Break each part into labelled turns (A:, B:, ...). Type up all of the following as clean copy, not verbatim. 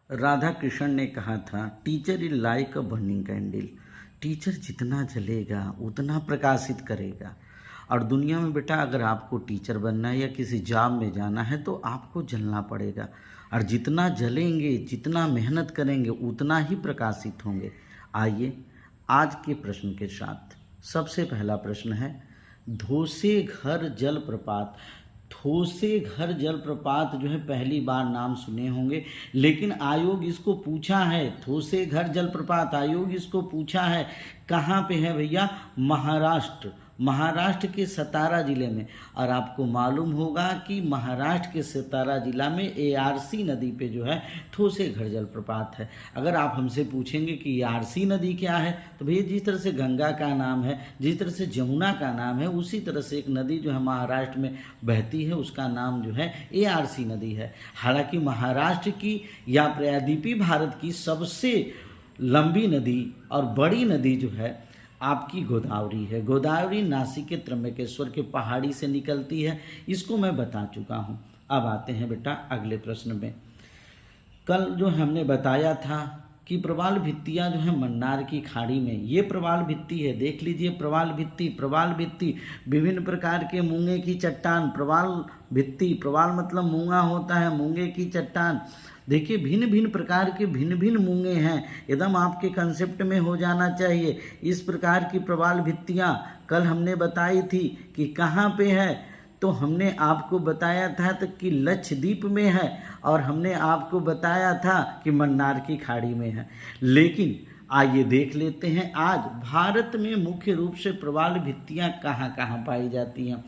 A: राधा कृष्ण ने कहा था, teacher is like a burning candle. Teacher जितना जलेगा उतना प्रकाशित करेगा। और दुनिया में बेटा अगर आपको टीचर बनना है या किसी जॉब में जाना है तो आपको जलना पड़ेगा। और जितना जलेंगे, जितना मेहनत करेंगे, उतना ही प्रकाशित होंगे। आइए आज के प्रश्न के साथ। सबसे पहला प्रश्न है, धोसे घर जलप्रपात। धोसे घर जलप्रपात जो है पहली बार नाम सुने होंगे, लेकिन आयोग इसको पूछा है। धोसे घर जलप्रपात आयोग इसको पूछा है, कहाँ पे है भैया? महाराष्ट्र। महाराष्ट्र के सतारा जिले में। और आपको मालूम होगा कि महाराष्ट्र के सतारा जिला में एआरसी नदी पे जो है धोसे घर जलप्रपात है। अगर आप हमसे पूछेंगे कि एआरसी नदी क्या है, तो भैया जिस तरह से गंगा का नाम है, जिस तरह से जमुना का नाम है, उसी तरह से एक नदी जो है महाराष्ट्र में बहती है, उसका नाम जो है एआरसी नदी है। हालांकि महाराष्ट्र की या प्रायद्वीपीय भारत की सबसे लंबी नदी और बड़ी नदी जो है आपकी गोदावरी है। गोदावरी नासिक के त्र्यंबकेश्वर के पहाड़ी से निकलती है, इसको मैं बता चुका हूँ। अब आते हैं बेटा अगले प्रश्न में। कल जो हमने बताया था कि प्रवाल भित्तियाँ जो है मन्नार की खाड़ी में, ये प्रवाल भित्ति है, देख लीजिए प्रवाल भित्ति। प्रवाल भित्ति विभिन्न प्रकार के मूंगे की चट्टान, प्रवाल भित्ति, प्रवाल मतलब मूंगा होता है, मूंगे की चट्टान। देखिए भिन्न भिन्न प्रकार के भिन्न भिन्न मूंगे हैं, एकदम आपके कंसेप्ट में हो जाना चाहिए। इस प्रकार की प्रवाल भित्तियाँ कल हमने बताई थी कि कहाँ पे है, तो हमने आपको बताया था तो कि लक्षद्वीप में है, और हमने आपको बताया था कि मन्नार की खाड़ी में है। लेकिन आइए देख लेते हैं आज भारत में मुख्य रूप से प्रवाल भित्तियाँ कहाँ कहाँ पाई जाती हैं।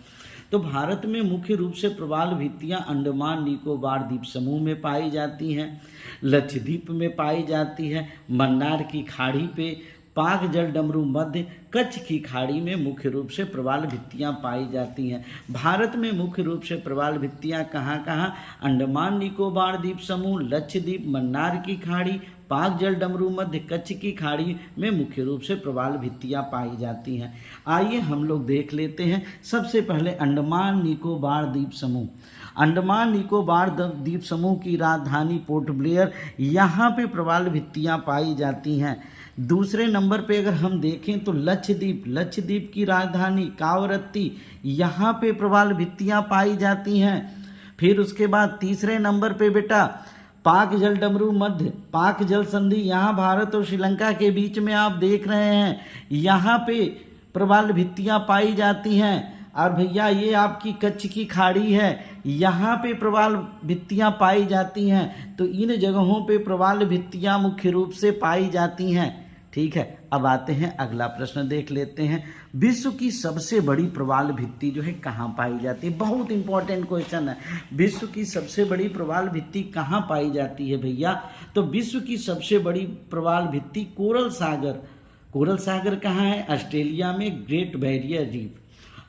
A: तो भारत में मुख्य रूप से प्रवाल भित्तियाँ अंडमान निकोबार द्वीप समूह में पाई जाती हैं, लक्षद्वीप में पाई जाती है, मन्नार की खाड़ी पे, पाक जल डमरू मध्य, कच्छ की खाड़ी में मुख्य रूप से प्रवाल भित्तियाँ पाई जाती हैं। भारत में मुख्य रूप से प्रवाल भित्तियाँ कहाँ कहाँ? अंडमान निकोबार द्वीप समूह, लक्षद्वीप, मन्नार की खाड़ी, पाक जल डमरू मध्य, कच्छ की खाड़ी में मुख्य रूप से प्रवाल भित्तियाँ पाई जाती हैं। आइए हम लोग देख लेते हैं। सबसे पहले अंडमान निकोबार द्वीप समूह। अंडमान निकोबार द्वीप समूह की राजधानी पोर्ट ब्लेयर, यहाँ पे प्रवाल भित्तियाँ पाई जाती हैं। दूसरे नंबर पे अगर हम देखें तो लक्षद्वीप, लक्षद्वीप की राजधानी कावरत्ती, यहाँ पे प्रवाल भित्तियाँ पाई जाती हैं। फिर उसके बाद तीसरे नंबर पे बेटा पाक जल डमरू मध्य, पाक जल संधि, यहाँ भारत और श्रीलंका के बीच में आप देख रहे हैं, यहाँ पे प्रवाल भित्तियाँ पाई जाती हैं। और भैया ये आपकी कच्छ की खाड़ी है, यहाँ पे प्रवाल भित्तियाँ पाई जाती हैं। तो इन जगहों पे प्रवाल भित्तियाँ मुख्य रूप से पाई जाती हैं। ठीक है, अब आते हैं अगला प्रश्न देख लेते हैं। विश्व की सबसे बड़ी प्रवाल भित्ति जो है कहाँ पाई जाती है? बहुत इंपॉर्टेंट क्वेश्चन है। विश्व की सबसे बड़ी प्रवाल भित्ति कहाँ पाई जाती है भैया? तो विश्व की सबसे बड़ी प्रवाल भित्ति कोरल सागर। कोरल सागर कहाँ है? ऑस्ट्रेलिया में, ग्रेट बैरियर रीफ।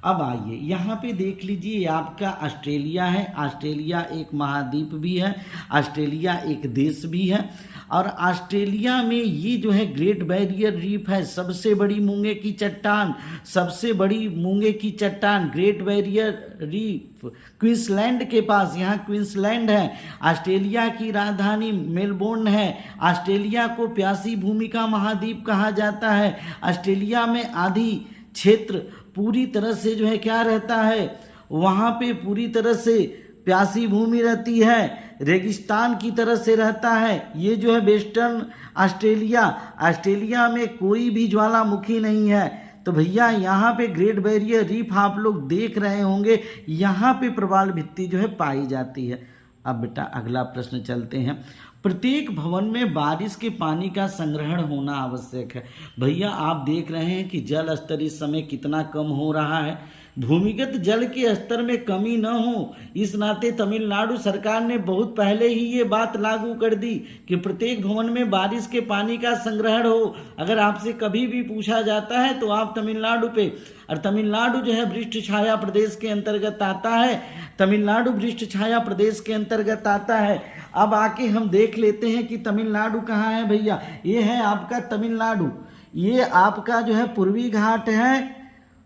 A: अब आइए यहाँ पे देख लीजिए, आपका ऑस्ट्रेलिया है। ऑस्ट्रेलिया एक महाद्वीप भी है, ऑस्ट्रेलिया एक देश भी है। और ऑस्ट्रेलिया में ये जो है ग्रेट बैरियर रीफ है, सबसे बड़ी मूंगे की चट्टान, सबसे बड़ी मूंगे की चट्टान ग्रेट बैरियर रीफ क्वींसलैंड के पास, यहाँ क्वींसलैंड है। ऑस्ट्रेलिया की राजधानी मेलबोर्न है। ऑस्ट्रेलिया को प्यासी भूमि का महाद्वीप कहा जाता है। ऑस्ट्रेलिया में आधी क्षेत्र पूरी तरह से जो है क्या रहता है, वहाँ पे पूरी तरह से प्यासी भूमि रहती है, रेगिस्तान की तरह से रहता है। ये जो है वेस्टर्न ऑस्ट्रेलिया, ऑस्ट्रेलिया में कोई भी ज्वालामुखी नहीं है। तो भैया यहाँ पे ग्रेट बैरियर रीफ आप लोग देख रहे होंगे, यहाँ पे प्रवाल भित्ति जो है पाई जाती है। अब बेटा अगला प्रश्न चलते हैं। प्रत्येक भवन में बारिश के पानी का संग्रहण होना आवश्यक है। भैया आप देख रहे हैं कि जल स्तर इस समय कितना कम हो रहा है। भूमिगत जल के स्तर में कमी न हो, इस नाते तमिलनाडु सरकार ने बहुत पहले ही ये बात लागू कर दी कि प्रत्येक भवन में बारिश के पानी का संग्रहण हो। अगर आपसे कभी भी पूछा जाता है तो आप तमिलनाडु पे, और तमिलनाडु जो है वृष्ट छाया प्रदेश के अंतर्गत आता है। तमिलनाडु वृष्ट छाया प्रदेश के अंतर्गत आता है। अब आके हम देख लेते हैं कि तमिलनाडु कहाँ है भैया। ये है आपका तमिलनाडु, ये आपका जो है पूर्वी घाट है,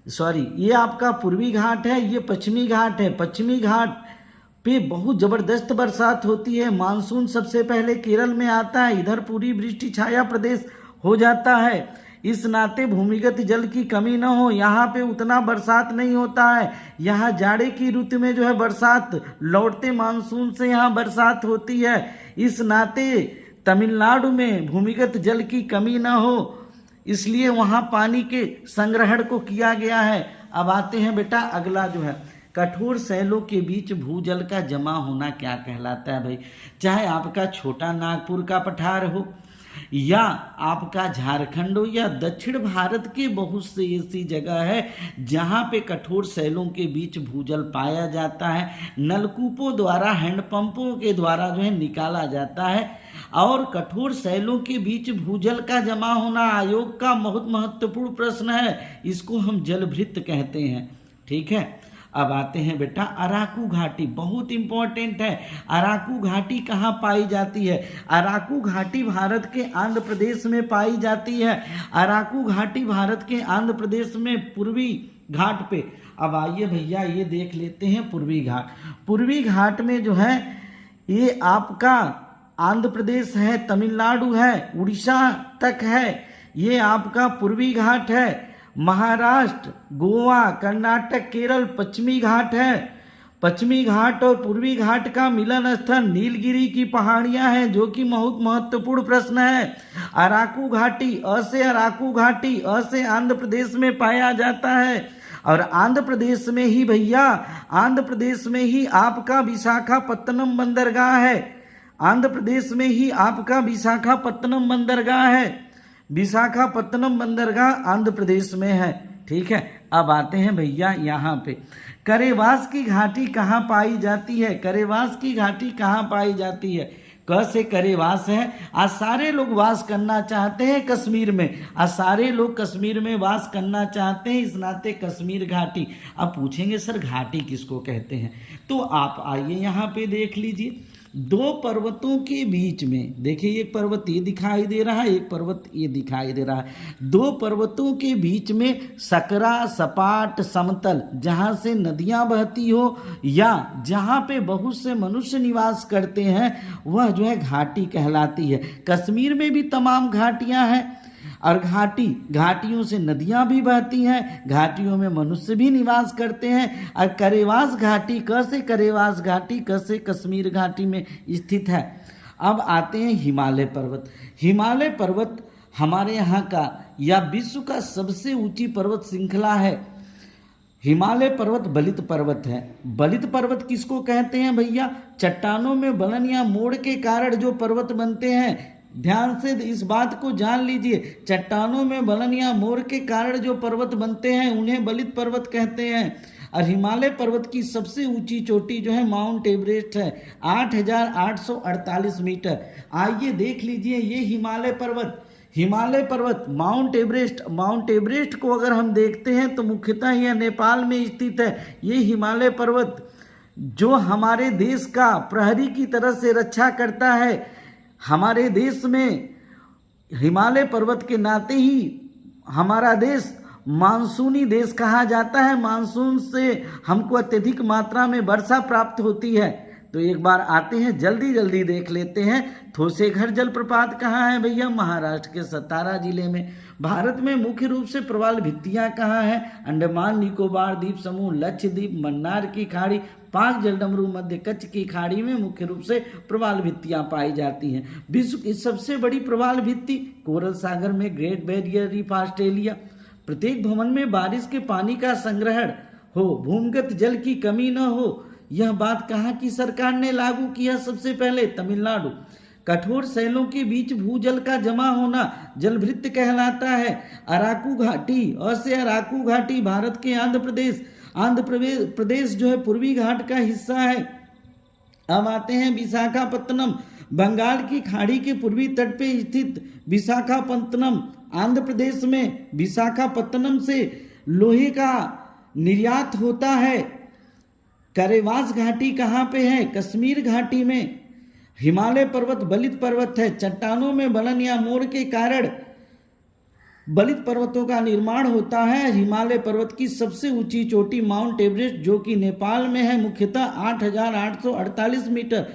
A: सॉरी ये आपका पूर्वी घाट है, ये पश्चिमी घाट है। पश्चिमी घाट पे बहुत ज़बरदस्त बरसात होती है। मानसून सबसे पहले केरल में आता है, इधर पूरी वृष्टि छाया प्रदेश हो जाता है। इस नाते भूमिगत जल की कमी न हो, यहाँ पे उतना बरसात नहीं होता है। यहाँ जाड़े की ऋतु में जो है बरसात, लौटते मानसून से यहाँ बरसात होती है। इस नाते तमिलनाडु में भूमिगत जल की कमी न हो, इसलिए वहाँ पानी के संग्रहण को किया गया है। अब आते हैं बेटा अगला जो है, कठोर सैलों के बीच भूजल का जमा होना क्या कहलाता है भाई। चाहे आपका छोटा नागपुर का पठार हो, या आपका झारखंड हो, या दक्षिण भारत के बहुत से ऐसी जगह है जहाँ पे कठोर सैलों के बीच भूजल पाया जाता है। नलकूपों द्वारा, हैंडपंपों के द्वारा जो है निकाला जाता है। और कठोर सैलों के बीच भूजल का जमा होना आयोग का बहुत महत्वपूर्ण प्रश्न है। इसको हम जलभृत कहते हैं। ठीक है, अब आते हैं बेटा अराकू घाटी, बहुत इंपॉर्टेंट है। अराकू घाटी कहाँ पाई जाती है? अराकू घाटी भारत के आंध्र प्रदेश में पाई जाती है। अराकू घाटी भारत के आंध्र प्रदेश में पूर्वी घाट पे। अब आइए भैया ये देख लेते हैं पूर्वी घाट। पूर्वी घाट में जो है ये आपका आंध्र प्रदेश है, तमिलनाडु है, उड़ीसा तक है। ये आपका पूर्वी घाट है। महाराष्ट्र, गोवा, कर्नाटक, केरल पश्चिमी घाट है। पश्चिमी घाट और पूर्वी घाट का मिलन स्थल नीलगिरी की पहाड़ियां हैं, जो कि बहुत महत्वपूर्ण प्रश्न है। अराकू घाटी, अ से अराकू घाटी, अ से आंध्र प्रदेश में पाया जाता है। और आंध्र प्रदेश में ही भैया, आंध्र प्रदेश में ही आपका विशाखापत्तनम बंदरगाह है। आंध्र प्रदेश में ही आपका विशाखापत्तनम बंदरगाह है। विशाखापत्तनम बंदरगाह आंध्र प्रदेश में है। ठीक है, अब आते हैं भैया यहाँ पे करेवास की घाटी कहाँ पाई जाती है? करेवास की घाटी कहाँ पाई जाती है? क से करेवास है। आज सारे लोग वास करना चाहते हैं कश्मीर में, आज सारे लोग कश्मीर में वास करना चाहते हैं, इस नाते कश्मीर घाटी। अब पूछेंगे सर घाटी किसको कहते हैं? तो आप आइए यहाँ पे देख लीजिए, दो पर्वतों के बीच में देखिए, एक पर्वत ये दिखाई दे रहा है, एक पर्वत ये दिखाई दे रहा है। दो पर्वतों के बीच में सकरा, सपाट, समतल, जहाँ से नदियाँ बहती हो या जहाँ पे बहुत से मनुष्य निवास करते हैं, वह जो है घाटी कहलाती है। कश्मीर में भी तमाम घाटियाँ हैं और घाटियों से नदियां भी बहती हैं, घाटियों में मनुष्य भी निवास करते हैं। और करेवास घाटी, क से करेवास घाटी, क से कश्मीर घाटी में स्थित है। अब आते हैं हिमालय पर्वत। हिमालय पर्वत हमारे यहाँ का या विश्व का सबसे ऊंची पर्वत श्रृंखला है। हिमालय पर्वत बलित पर्वत है। बलित पर्वत किसको कहते हैं भैया? चट्टानों में बलन या मोड़ के कारण जो पर्वत बनते हैं, ध्यान से इस बात को जान लीजिए, चट्टानों में बलन या मोड़ के कारण जो पर्वत बनते हैं उन्हें बलित पर्वत कहते हैं। और हिमालय पर्वत की सबसे ऊंची चोटी जो है माउंट एवरेस्ट है, 8,848 मीटर। आइए देख लीजिए ये हिमालय पर्वत माउंट एवरेस्ट को अगर हम देखते हैं तो मुख्यतः यह नेपाल में स्थित है। ये हिमालय पर्वत जो हमारे देश का प्रहरी की तरह से रक्षा करता है। हमारे देश में हिमालय पर्वत के नाते ही हमारा देश मानसूनी देश कहा जाता है। मानसून से हमको अत्यधिक मात्रा में वर्षा प्राप्त होती है। तो एक बार आते हैं, जल्दी देख लेते हैं, थोसेघर जलप्रपात कहाँ है भैया? महाराष्ट्र के सतारा जिले में। भारत में मुख्य रूप से प्रवाल भित्तियाँ कहाँ हैं? अंडमान निकोबार द्वीप समूह, लक्षद्वीप, मन्नार की खाड़ी, पाक जलडमरू, मध्य कच्छ की खाड़ी में मुख्य रूप से प्रवाल भित्तियाँ पाई जाती हैं। विश्व की सबसे बड़ी प्रवाल भित्ति कोरल सागर में ग्रेट बैरियर रीफ ऑस्ट्रेलिया। प्रत्येक भवन में बारिश के पानी का संग्रहण हो, भूमिगत जल की कमी न हो, यह बात कहाँ की सरकार ने लागू किया? सबसे पहले तमिलनाडु। कठोर सैलों के बीच भूजल का जमा होना जलभृत कहलाता है। अराकू घाटी, अ से अराकू घाटी भारत के आंध्र प्रदेश जो है पूर्वी घाट का हिस्सा है। अब आते हैं विशाखापत्तनम, बंगाल की खाड़ी के पूर्वी तट पे स्थित विशाखापत्तनम आंध्र प्रदेश में। विशाखापत्तनम से लोहे का निर्यात होता है। करेवास घाटी कहाँ पे है? कश्मीर घाटी में। हिमालय पर्वत बलित पर्वत है। चट्टानों में बलन या मोड़ के कारण बलित पर्वतों का निर्माण होता है। हिमालय पर्वत की सबसे ऊंची चोटी माउंट एवरेस्ट, जो कि नेपाल में है, मुख्यतः 8,848 मीटर।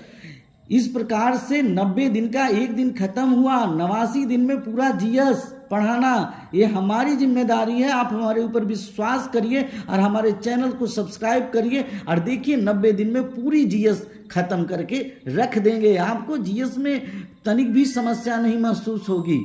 A: इस प्रकार से 90 दिन का एक दिन खत्म हुआ, 89 दिन में पूरा जीएस पढ़ाना ये हमारी जिम्मेदारी है। आप हमारे ऊपर विश्वास करिए और हमारे चैनल को सब्सक्राइब करिए और देखिए 90 दिन में पूरी जीएस खत्म करके रख देंगे। आपको जीएस में तनिक भी समस्या नहीं महसूस होगी।